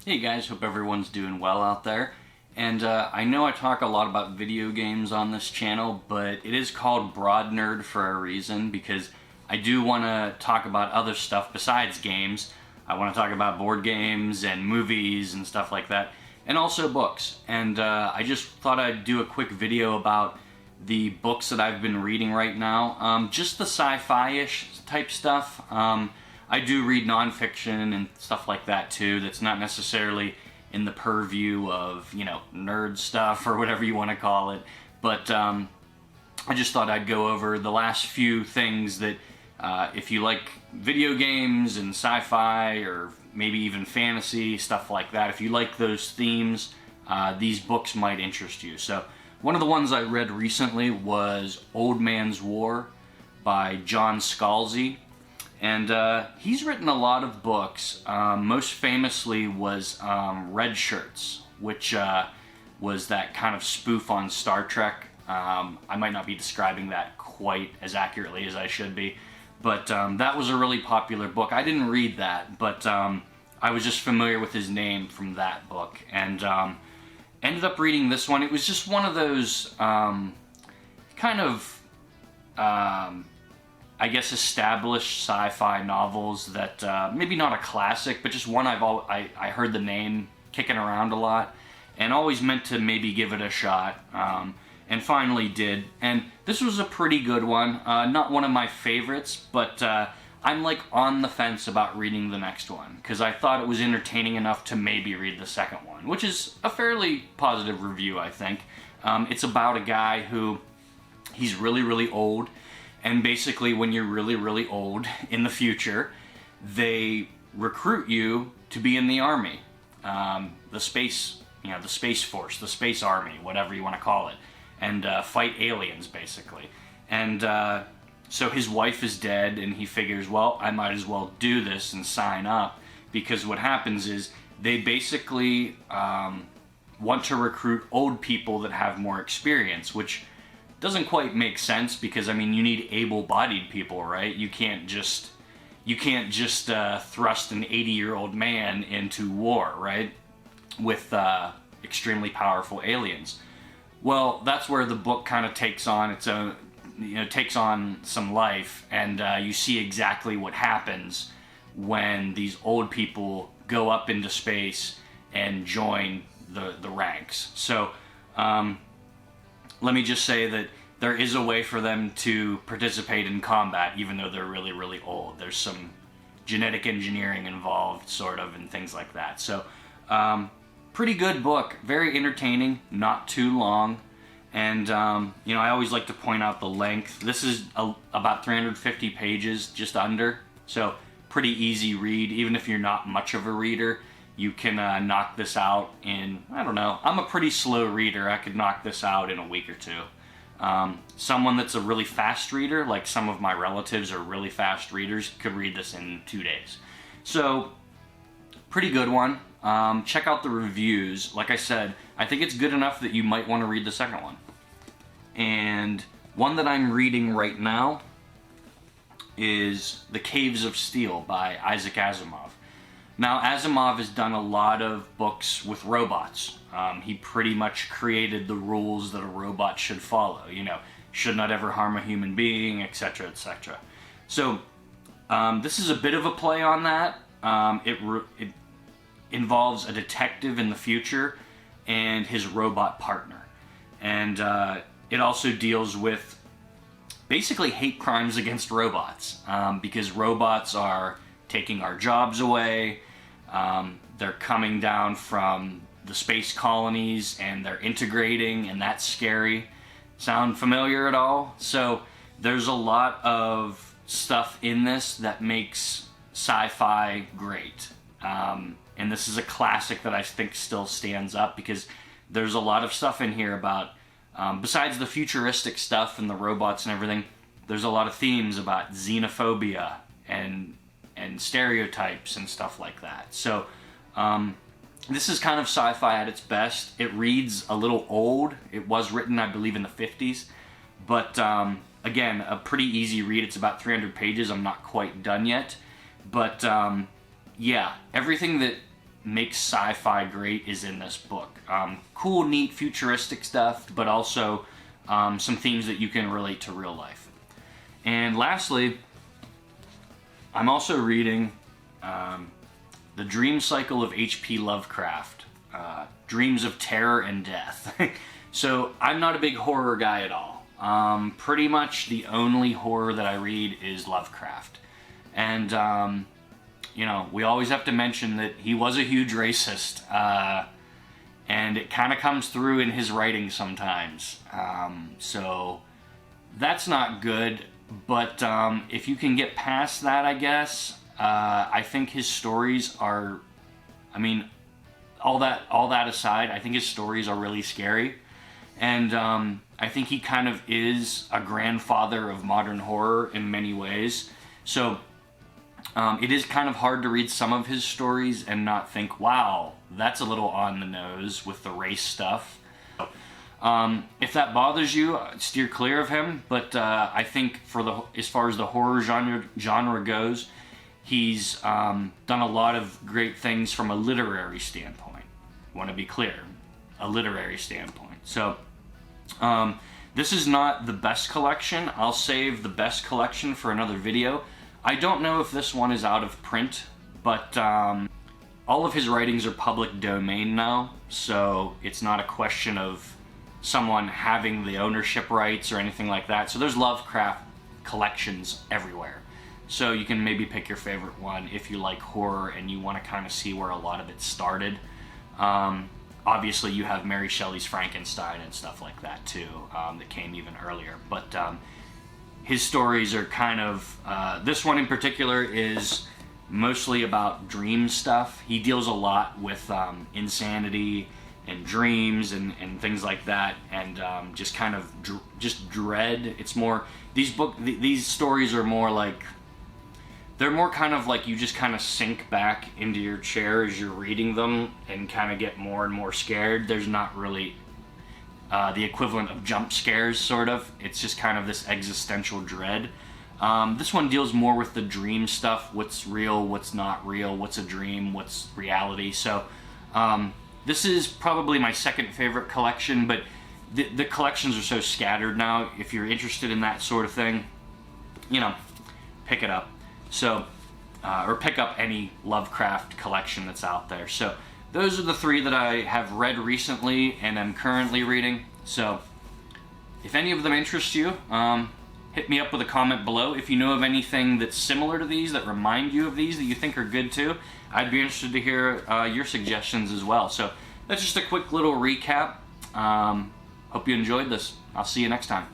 Hey guys, hope everyone's doing well out there. And I know I talk a lot about video games on this channel, but it is called Broad Nerd for a reason because I do want to talk about other stuff besides games. I want to talk about board games and movies and stuff like that, and also books. And I just thought I'd do a quick video about the books that I've been reading right now. Just the sci-fi-ish type stuff. I do read nonfiction and stuff like that too. That's not necessarily in the purview of, nerd stuff or whatever you want to call it. But I just thought I'd go over the last few things that if you like video games and sci-fi or maybe even fantasy, stuff like that, if you like those themes, these books might interest you. So one of the ones I read recently was Old Man's War by John Scalzi. And he's written a lot of books. Most famously was Red Shirts, which was that kind of spoof on Star Trek. I might not be describing that quite as accurately as I should be, but that was a really popular book. I didn't read that, but I was just familiar with his name from that book, and ended up reading this one. It was just one of those kind of I guess established sci-fi novels that maybe not a classic, but just one I heard the name kicking around a lot and always meant to maybe give it a shot, and finally did. And this was a pretty good one. Not one of my favorites, but I'm like on the fence about reading the next one because I thought it was entertaining enough to maybe read the second one, which is a fairly positive review, I think. It's about a guy who he's really, really old. And basically, when you're really, really old in the future, they recruit you to be in the army, the space force, the space army, whatever you want to call it, and fight aliens, basically. And so his wife is dead, and he figures, well, I might as well do this and sign up, because what happens is they basically want to recruit old people that have more experience, which doesn't quite make sense because, I mean, you need able-bodied people, right? You can't just thrust an 80-year-old man into war, right? With extremely powerful aliens. Well, that's where the book kind of takes on its own, takes on some life, and you see exactly what happens when these old people go up into space and join the ranks. So, let me just say that there is a way for them to participate in combat, even though they're really, really old. There's some genetic engineering involved, sort of, and things like that. So, pretty good book. Very entertaining, not too long. And, I always like to point out the length. This is about 350 pages, just under. So, pretty easy read. Even if you're not much of a reader, you can knock this out in, I don't know, I'm a pretty slow reader. I could knock this out in a week or two. Someone that's a really fast reader, like some of my relatives are really fast readers, could read this in 2 days. So, pretty good one. Check out the reviews. Like I said, I think it's good enough that you might want to read the second one. And one that I'm reading right now is The Caves of Steel by Isaac Asimov. Now, Asimov has done a lot of books with robots. He pretty much created the rules that a robot should follow. Should not ever harm a human being, etc., etc. So, this is a bit of a play on that. It involves a detective in the future and his robot partner. And it also deals with basically hate crimes against robots, because robots are taking our jobs away. They're coming down from the space colonies and they're integrating, and that's scary. Sound familiar at all? So there's a lot of stuff in this that makes sci-fi great. And this is a classic that I think still stands up because there's a lot of stuff in here about, besides the futuristic stuff and the robots and everything, there's a lot of themes about xenophobia and stereotypes and stuff like that. So, this is kind of sci-fi at its best. It reads a little old. It was written, I believe, in the 50s. But, again, a pretty easy read. It's about 300 pages. I'm not quite done yet. But, yeah, everything that makes sci-fi great is in this book. Cool, neat, futuristic stuff, but also some themes that you can relate to real life. And lastly, I'm also reading The Dream Cycle of H.P. Lovecraft, Dreams of Terror and Death. So I'm not a big horror guy at all. Pretty much the only horror that I read is Lovecraft. And, you know, we always have to mention that he was a huge racist, and it kind of comes through in his writing sometimes. So that's not good, but if you can get past that, I guess, I think his stories are, I mean, all that aside, I think his stories are really scary. And I think he kind of is a grandfather of modern horror in many ways. So it is kind of hard to read some of his stories and not think, wow, that's a little on the nose with the race stuff. If that bothers you, steer clear of him. But I think as far as the horror genre goes, he's done a lot of great things from a literary standpoint. Want to be clear, a literary standpoint. So this is not the best collection. I'll save the best collection for another video. I don't know if this one is out of print, but all of his writings are public domain now, so it's not a question of someone having the ownership rights or anything like that. So there's Lovecraft collections everywhere. So you can maybe pick your favorite one if you like horror and you want to kind of see where a lot of it started. Obviously you have Mary Shelley's Frankenstein and stuff like that too, that came even earlier. But his stories are kind of, this one in particular is mostly about dream stuff. He deals a lot with insanity and dreams and things like that, and just kind of just dread. It's more, these stories are more like, they're more kind of like you just kind of sink back into your chair as you're reading them and kind of get more and more scared. There's not really the equivalent of jump scares, sort of. It's just kind of this existential dread. This one deals more with the dream stuff. What's real, what's not real, what's a dream, what's reality. So this is probably my second favorite collection, but the collections are so scattered now. If you're interested in that sort of thing, you know, pick it up. So, or pick up any Lovecraft collection that's out there. So those are the three that I have read recently and I'm currently reading. So if any of them interest you, hit me up with a comment below. If you know of anything that's similar to these, that remind you of these, that you think are good too, I'd be interested to hear your suggestions as well. So that's just a quick little recap. Hope you enjoyed this. I'll see you next time.